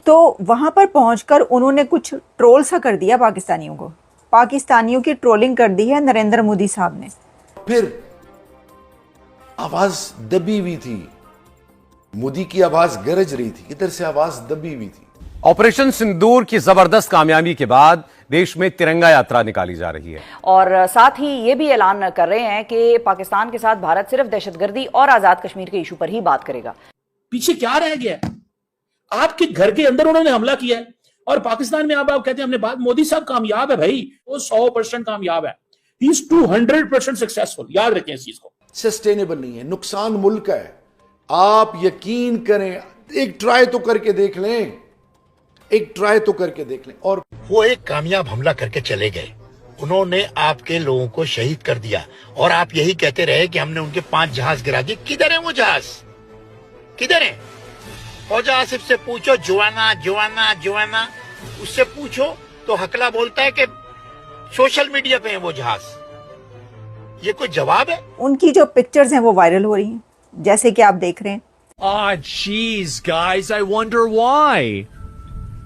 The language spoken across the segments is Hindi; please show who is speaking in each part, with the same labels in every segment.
Speaker 1: तो वहां पर पहुंचकर उन्होंने कुछ ट्रोल सा कर दिया पाकिस्तानियों को, पाकिस्तानियों की ट्रोलिंग कर दी है नरेंद्र मोदी साहब ने।
Speaker 2: फिर आवाज दबी हुई थी, मोदी की आवाज गरज रही थी, इधर से आवाज दबी हुई थी।
Speaker 3: ऑपरेशन सिंदूर की जबरदस्त कामयाबी के बाद देश में तिरंगा यात्रा निकाली जा रही है
Speaker 4: और साथ ही ये भी ऐलान कर रहे हैं कि पाकिस्तान के साथ भारत सिर्फ दहशतगर्दी और आजाद कश्मीर के इशू पर ही बात करेगा।
Speaker 5: पीछे क्या रह गया? आपके घर के अंदर उन्होंने हमला किया है और पाकिस्तान में आप कहते हैं हमने बात। मोदी साहब कामयाब है भाई, वो 100% कामयाब है। He is 200% successful. याद रखें इस चीज को।
Speaker 2: सस्टेनेबल नहीं है, नुकसान मुल्क का है। आप यकीन करें, एक ट्राई तो करके देख लें, एक ट्राई तो करके देख लें। और
Speaker 6: वो एक कामयाब हमला करके चले गए, उन्होंने आपके लोगों को शहीद कर दिया और आप यही कहते रहे कि हमने उनके 5 जहाज गिरा दिए। किधर है वो जहाज? किधर है? फौजा आसिफ से पूछो, जुआना जुआना जुआना, उससे पूछो तो हकला बोलता है कि सोशल मीडिया पे है वो जहाज। ये कोई जवाब है?
Speaker 1: उनकी जो पिक्चर्स हैं वो वायरल हो रही हैं, जैसे कि आप देख रहे हैं।
Speaker 7: Jeez, guys, I wonder why.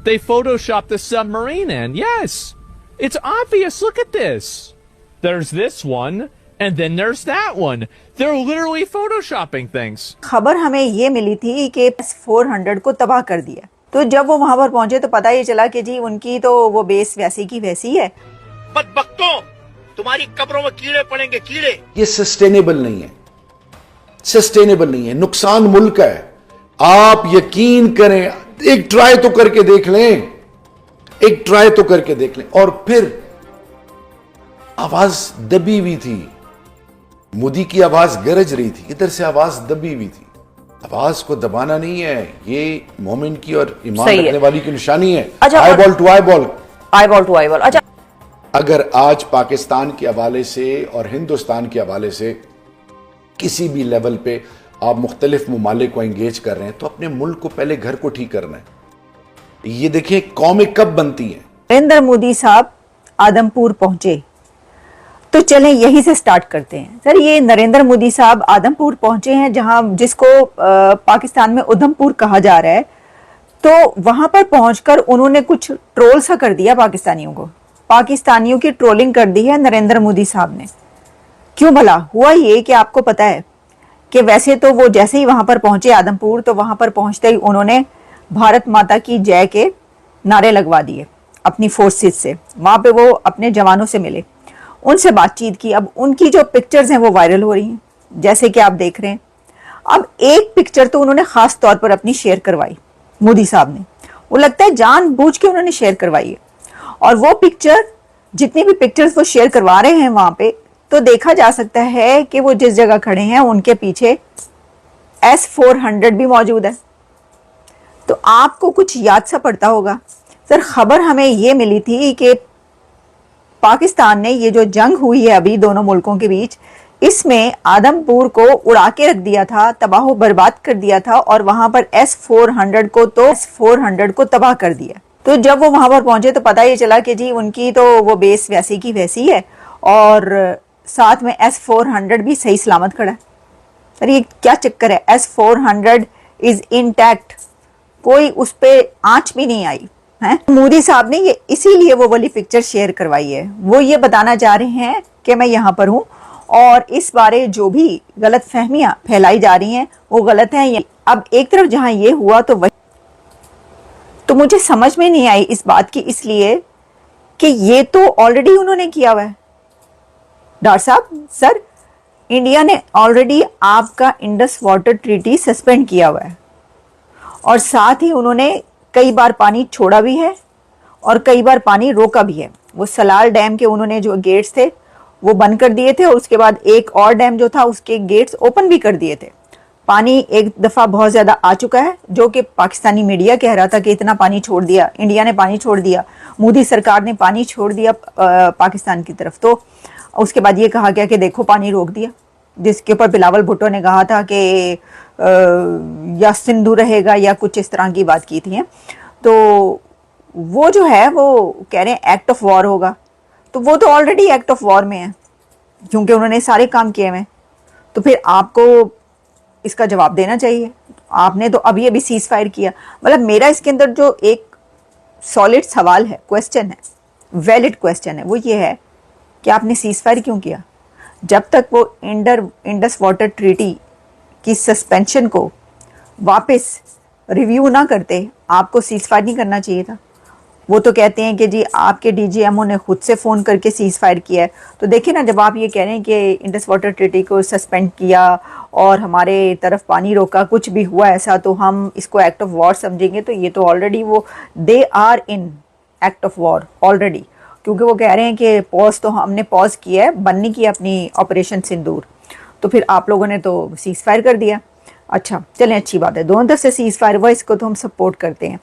Speaker 7: They photoshopped the submarine in. Yes, it's obvious. Look at this. There's this one, and then there's that one. They're literally photoshopping things.
Speaker 1: खबर हमें ये मिली थी कि S-400 को तबाह कर दिया, तो जब वो वहां पर पहुंचे तो पता ये चला कि जी उनकी तो वो बेस वैसी की वैसी है।
Speaker 6: बदबख्तों, तुम्हारी कब्रों में कीड़े पड़ेंगे, कीड़े।
Speaker 2: ये सस्टेनेबल नहीं है, सस्टेनेबल नहीं है, नुकसान मुल्क का है। आप यकीन करें, एक ट्राई तो करके देख लें, एक ट्राई तो करके देख लें। और फिर आवाज दबी हुई थी, मोदी की आवाज गरज रही थी, इधर से आवाज दबी हुई थी। आवाज को दबाना नहीं है, ये मोमिन की और ईमान रखने वाली की निशानी है। Eyeball to eyeball,
Speaker 4: eyeball to eyeball. अच्छा,
Speaker 2: अगर आज पाकिस्तान के हवाले से और हिंदुस्तान के हवाले से किसी भी लेवल पे आप मुख्तलिफ ममालिक को एंगेज कर रहे हैं तो अपने मुल्क को पहले घर को ठीक करना है। ये देखिए कौमें कब बनती हैं।
Speaker 1: नरेंद्र मोदी साहब आदमपुर पहुंचे, तो चलें यहीं से स्टार्ट करते हैं। सर, ये नरेंद्र मोदी साहब आदमपुर पहुंचे हैं, जहां जिसको पाकिस्तान में उधमपुर कहा जा रहा है। तो वहां पर पहुंचकर उन्होंने कुछ ट्रोल सा कर दिया पाकिस्तानियों को, पाकिस्तानियों की ट्रोलिंग कर दी है नरेंद्र मोदी साहब ने। क्यों भला? हुआ ये कि आपको पता है कि वैसे तो वो जैसे ही वहां पर पहुंचे आदमपुर, तो वहां पर पहुंचते ही उन्होंने भारत माता की जय के नारे लगवा दिए अपनी फोर्सेस से। वहां पे वो अपने जवानों से मिले, उनसे बातचीत की। अब उनकी जो पिक्चर्स हैं वो वायरल हो रही हैं, जैसे कि आप देख रहे हैं। अब एक पिक्चर तो उन्होंने खास तौर पर अपनी शेयर करवाई मोदी साहब ने, वो लगता है जानबूझ के उन्होंने शेयर करवाई है। और वो पिक्चर, जितनी भी पिक्चर्स वो शेयर करवा रहे हैं वहां पे, तो देखा जा सकता है कि वो जिस जगह खड़े हैं उनके पीछे S-400 भी मौजूद है। तो आपको कुछ याद सा पड़ता होगा। सर, खबर हमें ये मिली थी कि पाकिस्तान ने ये जो जंग हुई है अभी दोनों मुल्कों के बीच, इसमें आदमपुर को उड़ा के रख दिया था, तबाह बर्बाद कर दिया था, और वहां पर S-400 को तबाह कर दिया। तो जब वो वहां पर पहुंचे तो पता ये चला कि जी उनकी तो वो बेस वैसी की वैसी है, और साथ में S-400 भी सही सलामत खड़ा है। अरे ये क्या चक्कर है? S-400 इज इंटैक्ट, कोई उस पे आंच भी नहीं आई है। मोदी साहब ने ये इसीलिए वो वाली पिक्चर शेयर करवाई है। वो ये बताना चाह रहे हैं कि मैं यहाँ पर हूँ, और इस बारे जो भी गलत फहमियां फैलाई जा रही हैं वो गलत हैं। अब एक तरफ जहां ये हुआ तो वही, तो मुझे समझ में नहीं आई इस बात की, इसलिए कि ये तो ऑलरेडी उन्होंने किया हुआ है। डॉक्टर साहब, सर, इंडिया ने ऑलरेडी आपका इंडस वाटर ट्रीटी सस्पेंड किया हुआ है, और साथ ही उन्होंने कई बार पानी छोड़ा भी है और कई बार पानी रोका भी है। वो सलाल डैम के उन्होंने जो गेट्स थे वो बंद कर दिए थे, और उसके बाद एक और डैम जो था उसके गेट्स ओपन भी कर दिए थे। पानी एक दफ़ा बहुत ज़्यादा आ चुका है, जो कि पाकिस्तानी मीडिया कह रहा था कि इतना पानी छोड़ दिया, इंडिया ने पानी छोड़ दिया, मोदी सरकार ने पानी छोड़ दिया पाकिस्तान की तरफ। तो उसके बाद ये कहा गया कि देखो पानी रोक दिया, जिसके ऊपर बिलावल भुट्टो ने कहा था कि या सिंधु रहेगा या कुछ इस तरह की बात की थी। तो वो जो है वो कह रहे हैं एक्ट ऑफ वॉर होगा, तो वो तो ऑलरेडी एक्ट ऑफ वॉर में है, क्योंकि उन्होंने सारे काम किए हुए। तो फिर आपको इसका जवाब देना चाहिए। आपने तो अभी अभी सीज फायर किया। मतलब मेरा इसके अंदर जो एक सॉलिड सवाल है, क्वेश्चन है, वैलिड क्वेश्चन है, वो ये है कि आपने सीज फायर क्यों किया? जब तक वो इंडस वाटर ट्रीटी की सस्पेंशन को वापस रिव्यू ना करते, आपको सीज फायर नहीं करना चाहिए था। वो तो कहते हैं कि जी आपके डीजीएमओ ने खुद से फ़ोन करके सीज फायर किया है। तो देखिए ना, जब आप ये कह रहे हैं कि इंडस वाटर ट्रीटी को सस्पेंड किया और हमारे तरफ पानी रोका, कुछ भी हुआ ऐसा तो हम इसको एक्ट ऑफ वॉर समझेंगे, तो ये तो ऑलरेडी वो they are in act of war already, क्योंकि वो कह रहे हैं कि पॉज तो हमने पॉज किया है, बंद नहीं किया अपनी ऑपरेशन सिंदूर। तो फिर आप लोगों ने तो सीज फायर कर दिया। अच्छा चलें, अच्छी बात है, दोनों तरफ से सीज फायर हुआ, इसको तो हम सपोर्ट करते हैं।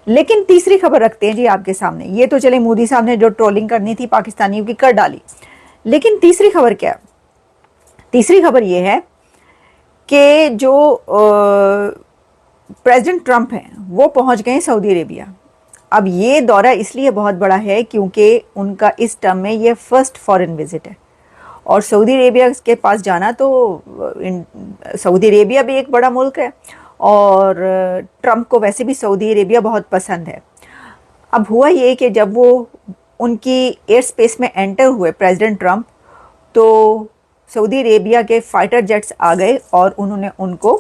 Speaker 1: लेकिन तीसरी खबर रखते हैं जी आपके सामने। ये तो चले मोदी साहब ने जो ट्रोलिंग करनी थी पाकिस्तानियों की कर डाली, लेकिन तीसरी खबर क्या है? तीसरी खबर ये है कि जो प्रेसिडेंट ट्रंप हैं वो पहुंच गए सऊदी अरेबिया। अब ये दौरा इसलिए बहुत बड़ा है क्योंकि उनका इस टर्म में ये फर्स्ट फॉरेन विजिट है, और सऊदी अरेबिया के पास जाना तो सऊदी अरेबिया भी एक बड़ा मुल्क है और ट्रंप को वैसे भी सऊदी अरेबिया बहुत पसंद है। अब हुआ ये कि जब वो उनकी एयर स्पेस में एंटर हुए प्रेसिडेंट ट्रंप, तो सऊदी अरेबिया के फाइटर जेट्स आ गए और उन्होंने उनको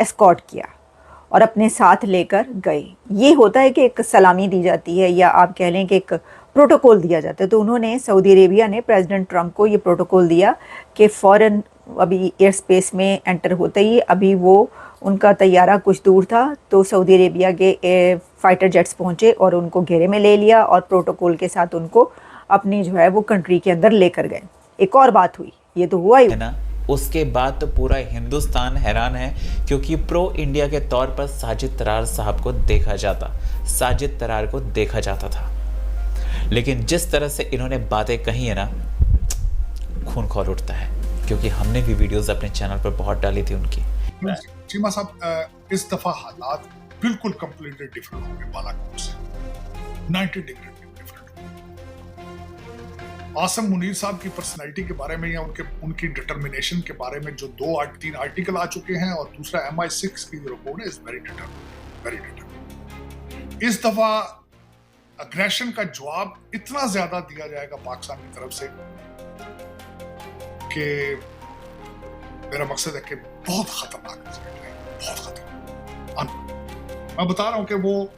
Speaker 1: एस्कॉर्ट किया और अपने साथ लेकर गए। ये होता है कि एक सलामी दी जाती है, या आप कह लें कि एक प्रोटोकॉल दिया जाता है। तो उन्होंने, सऊदी अरेबिया ने प्रेसिडेंट ट्रंप को ये प्रोटोकॉल दिया कि फ़ौरन अभी एयर स्पेस में एंटर होते ही, अभी वो उनका तैयारा कुछ दूर था तो सऊदी अरेबिया के फाइटर जेट्स पहुंचे और उनको घेरे में ले लिया और प्रोटोकॉल के साथ उनको अपनी जो है वो कंट्री के अंदर लेकर गए। एक और बात हुई, ये तो हुआ ही
Speaker 8: है ना, उसके बाद तो पूरा हिंदुस्तान हैरान है, क्योंकि प्रो इंडिया के तौर पर साजिद तरार साहब को साजिद तरार को देखा जाता था। लेकिन जिस तरह से इन्होंने बातें कही है ना, खून खौल उठता है, क्योंकि हमने भी वीडियोस अपने चैनल पर बहुत डाली थी उनकी।
Speaker 9: चीमा साहब, इस दफा हालात बिल्कुल कंप्लीटली डिफरेंट होंगे बालाकोट से, 90 डिग्री डिफरेंट। आसम मुनीर साहब की पर्सनैलिटी के बारे में या उनकी डिटर्मिनेशन के बारे में जो 2-3 आर्टिकल आ चुके हैं, और दूसरा MI6 की जो रिपोर्ट है, इज वेरी डिटर्मिन्ड। इस दफा अग्रेशन का जवाब इतना ज्यादा दिया जाएगा पाकिस्तान की तरफ से कि मेरा मकसद है कि बहुत खतरनाक रिजल्ट है, बहुत खतरनाक। मैं बता रहा हूं कि वो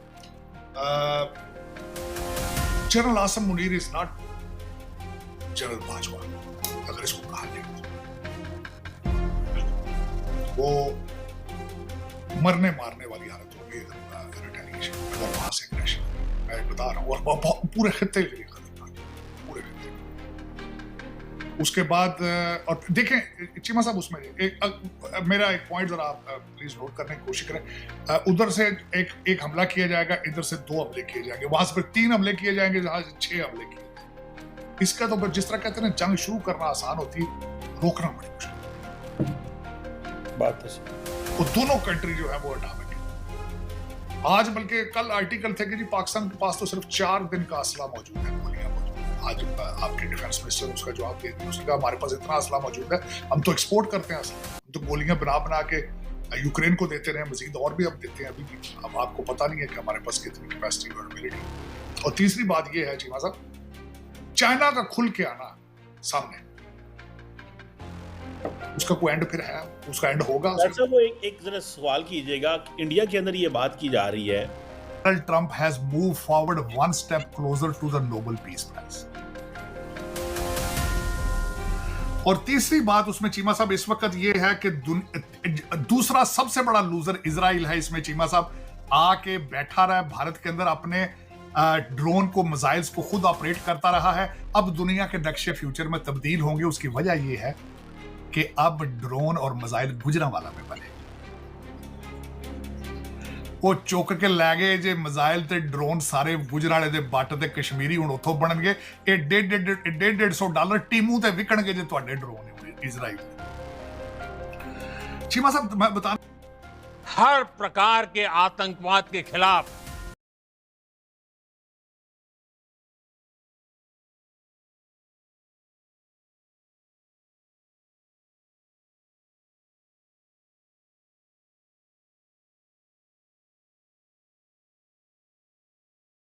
Speaker 9: general Asim Munir is not general Bajwa, अगर इसको कहा जाए वो मरने मारने वाली हालत होगी रिटेलिएशन अगर वहां से एग्रेशन। मैं बता रहा हूं, और पूरे खित्ते के लिए खतरनाक, पूरे खित्ते। उसके बाद और देखें चीमा साहब, उसमें मेरा एक पॉइंट जरा आप प्लीज नोट करने की कोशिश करें। उधर से एक हमला किया जाएगा, इधर से 2 हमले किए जाएंगे, वहां से फिर 3 हमले किए जाएंगे, जहां से 6 हमले किए जाएंगे। इसका तो जिस तरह कहते हैं ना, जंग शुरू करना आसान होती, रोकना बड़ी मुश्किल बात है। वो दोनों कंट्री जो है वो अटामिक है। आज बल्कि कल आर्टिकल थे कि जी पाकिस्तान के पास तो सिर्फ 4 दिन का असला मौजूद है, गोलियां मौजूद है। आज आपके डिफेंस मिनिस्टर उसका जवाब दे दिया, उसने कहा हमारे पास इतना असला मौजूद है, हम तो एक्सपोर्ट करते हैं असला, हम तो गोलियां बना के यूक्रेन को देते रहे, मजीद और भी हम देते हैं अभी भी। अब आपको पता नहीं है कि हमारे पास कितनी कैपेसिटी और एबिलिटी। और तीसरी बात ये है चीमा साहब, चाइना का खुल के आना सामने, उसका कोई एंड फिर है, उसका एंड होगा।
Speaker 10: सर वो एक जरा सवाल कीजिएगा, इंडिया के अंदर ये बात की जा रही है,
Speaker 9: Donald Trump has moved forward one step closer to the Nobel Peace Prize. और तीसरी बात उसमें चीमा साहब इस वक्त ये है कि दूसरा सबसे बड़ा लूजर इजराइल है इसमें। चीमा साहब आके बैठा रहा है भारत के अंदर, अपने ड्रोन को, मिसाइल्स को खुद ऑपरेट करता रहा है। अब दुनिया के नक्शे फ्यूचर में तब्दील होंगे। उसकी वजह यह है कि अब ड्रोन और मिसाइल गुजरांवाला में बने। वो चुक के लै गए जे मिसाइल ते ड्रोन सारे गुजराले दे बट ते कश्मीरी हुण उत्थों बनणगे। $150 टीमू ते विकणगे जे तुहाडे ड्रोन इजराइल। चीमा साहब मैं बता,
Speaker 11: हर प्रकार के आतंकवाद के खिलाफ